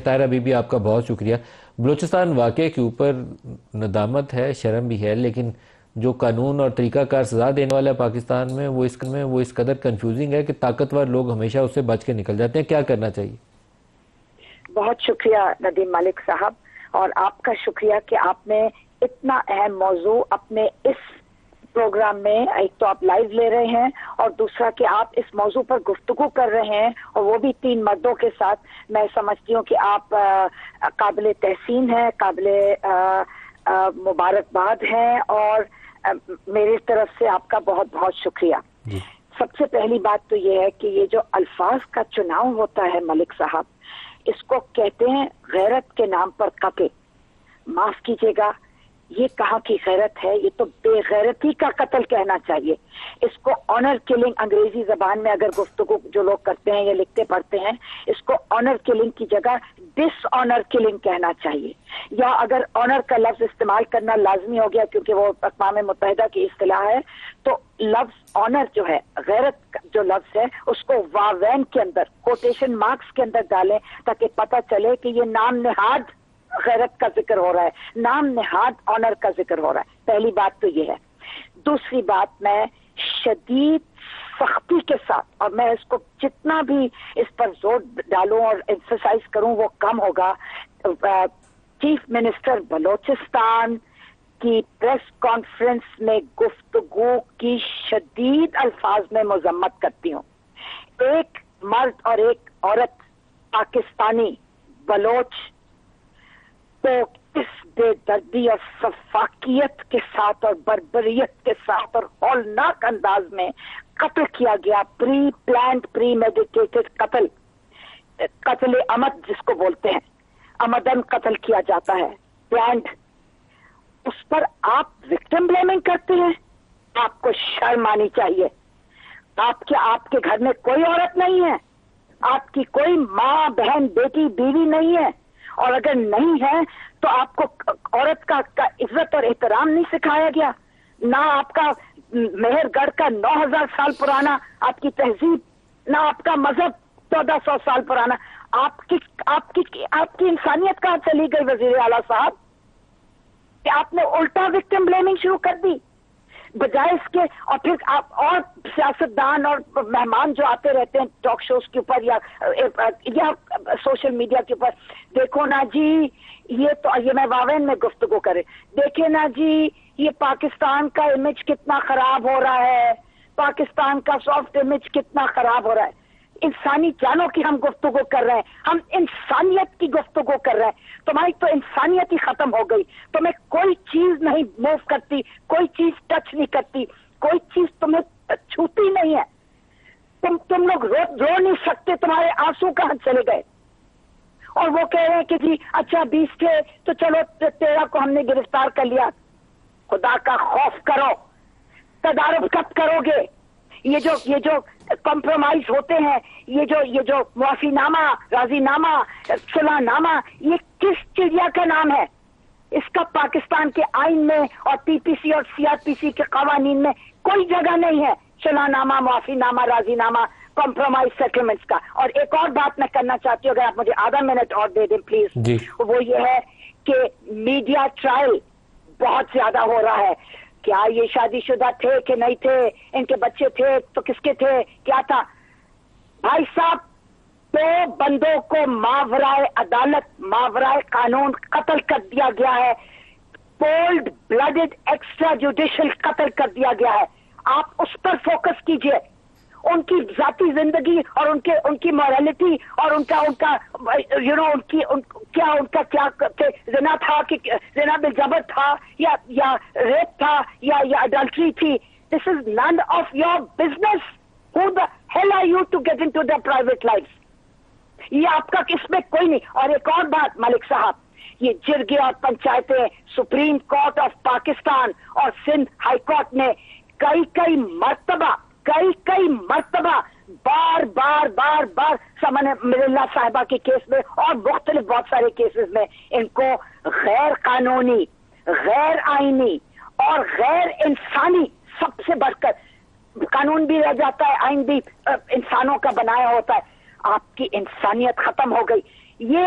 Tahira be be, آپ کا بہت شکریہ۔ بلوچستان واقعے کے اوپر ندامت ہے، شرم بھی ہے، لیکن جو قانون اور طریقہ کار سزا دینے والا ہے پاکستان میں وہ اس قدر کنفیوزنگ ہے کہ طاقتور لوگ ہمیشہ اس سے بچ کے نکل جاتے ہیں۔ کیا کرنا چاہیے؟ بہت شکریہ ندیم ملک صاحب، اور آپ کا شکریہ کہ آپ نے اتنا اہم موضوع اپنے اس پروگرام میں، ایک تو آپ لائیو لے رہے ہیں اور دوسرا کہ آپ اس موضوع پر گفتگو کر رہے ہیں، اور وہ بھی 3 مردوں کے ساتھ۔ میں سمجھتی ہوں کہ آپ قابل تحسین ہیں، قابل مبارکباد ہیں، اور میری طرف سے آپ کا بہت بہت شکریہ۔ سب سے پہلی بات تو یہ ہے کہ یہ جو الفاظ کا چناؤ ہوتا ہے ملک صاحب، اس کو کہتے ہیں غیرت کے نام پر قتل۔ معاف کیجیے گا، یہ کہاں کی غیرت ہے؟ یہ تو بے غیرتی کا قتل کہنا چاہیے۔ اس کو آنر کلنگ، انگریزی زبان میں اگر گفتگو جو لوگ کرتے ہیں یا لکھتے پڑھتے ہیں، اس کو آنر کلنگ کی جگہ ڈس آنر کلنگ کہنا چاہیے، یا اگر آنر کا لفظ استعمال کرنا لازمی ہو گیا کیونکہ وہ اقوام متحدہ کی اصطلاح ہے، تو لفظ آنر جو ہے، غیرت جو لفظ ہے، اس کو واوین کے اندر، کوٹیشن مارکس کے اندر ڈالیں تاکہ پتہ چلے کہ یہ نام نہاد غیرت کا ذکر ہو رہا ہے، نام نہاد آنر کا ذکر ہو رہا ہے۔ پہلی بات تو یہ ہے۔ دوسری بات، میں شدید سختی کے ساتھ، اور میں اس کو جتنا بھی اس پر زور ڈالوں اور ایمفسائز کروں وہ کم ہوگا، چیف منسٹر بلوچستان کی پریس کانفرنس میں گفتگو کی شدید الفاظ میں مذمت کرتی ہوں۔ ایک مرد اور ایک عورت پاکستانی بلوچ تو اس بے دردی اور سفاکیت کے ساتھ اور بربریت کے ساتھ اور ہولناک انداز میں قتل کیا گیا، پری پلانڈ، پری میڈیٹیٹڈ قتل، قتل عمد جس کو بولتے ہیں، عمدن قتل کیا جاتا ہے، پلانڈ۔ اس پر آپ وکٹم بلیمنگ کرتے ہیں؟ آپ کو شرم آنی چاہیے۔ آپ کے گھر میں کوئی عورت نہیں ہے؟ آپ کی کوئی ماں، بہن، بیٹی، بیوی نہیں ہے؟ اور اگر نہیں ہے تو آپ کو عورت کا عزت اور احترام نہیں سکھایا گیا؟ نہ آپ کا مہر گڑھ کا 9000 سال پرانا آپ کی تہذیب، نہ آپ کا مذہب 1400 سال پرانا، آپ کی انسانیت کہاں چلی گئی وزیر اعلیٰ صاحب؟ کہ آپ نے الٹا وکٹم بلیمنگ شروع کر دی بجائے اس کے۔ اور پھر آپ اور سیاستدان اور مہمان جو آتے رہتے ہیں ٹاک شوز کے اوپر یا سوشل میڈیا کے اوپر، دیکھو نا جی یہ میں واوین میں گفتگو کرے، دیکھیں نا جی یہ پاکستان کا امیج کتنا خراب ہو رہا ہے، پاکستان کا سافٹ امیج کتنا خراب ہو رہا ہے۔ انسانی جانوں کی ہم گفتگو کر رہے ہیں، ہم انسانیت کی گفتگو کر رہے ہیں۔ تمہاری تو انسانیت ہی ختم ہو گئی، تمہیں کوئی چیز نہیں موو کرتی، کوئی چیز ٹچ نہیں کرتی، کوئی چیز تمہیں چھوتی نہیں ہے۔ تم لوگ رو نہیں سکتے، تمہارے آنسو کہاں چلے گئے؟ اور وہ کہہ رہے ہیں کہ جی اچھا 20 تھے تو چلو 13 کو ہم نے گرفتار کر لیا۔ خدا کا خوف کرو، تدارک کب کرو گے؟ یہ جو کمپرومائز ہوتے ہیں، یہ جو معافی نامہ، راضی نامہ، صلح نامہ، یہ کس چڑیا کا نام ہے؟ اس کا پاکستان کے آئین میں اور پی پی سی اور سی آر پی سی کے قوانین میں کوئی جگہ نہیں ہے، صلح نامہ، معافی نامہ، راضی نامہ، کمپرومائز سیٹلمنٹس کا۔ اور ایک اور بات میں کرنا چاہتی ہوں، اگر آپ مجھے آدھا منٹ اور دے دیں پلیز، وہ یہ ہے کہ میڈیا ٹرائل بہت زیادہ ہو رہا ہے۔ کیا یہ شادی شدہ تھے کہ نہیں تھے؟ ان کے بچے تھے تو کس کے تھے؟ کیا تھا؟ بھائی صاحب، 2 بندوں کو ماورائے عدالت، ماورائے قانون قتل کر دیا گیا ہے، کولڈ بلڈڈ ایکسٹرا جوڈیشل قتل کر دیا گیا ہے۔ آپ اس پر فوکس کیجئے، ان کی ذاتی زندگی اور ان کی مورالٹی اور ان کا کیا زنا تھا کہ زنا بالجبر تھا یا ریپ تھا یا اڈلٹری تھی۔ This is none of your business. Who the hell are you to get into the private life? یہ آپ کا اس میں کوئی نہیں۔ اور ایک اور بات ملک صاحب، یہ جرگے اور پنچایتیں، سپریم کورٹ آف پاکستان اور سندھ ہائی کورٹ نے کئی مرتبہ بار سمن مللہ صاحبہ کے کیس میں اور مختلف بہت سارے کیسز میں ان کو غیر قانونی، غیر آئینی اور غیر انسانی، سب سے بڑھ کر قانون بھی رہ جاتا ہے، آئین بھی انسانوں کا بنایا ہوتا ہے۔ آپ کی انسانیت ختم ہو گئی۔ یہ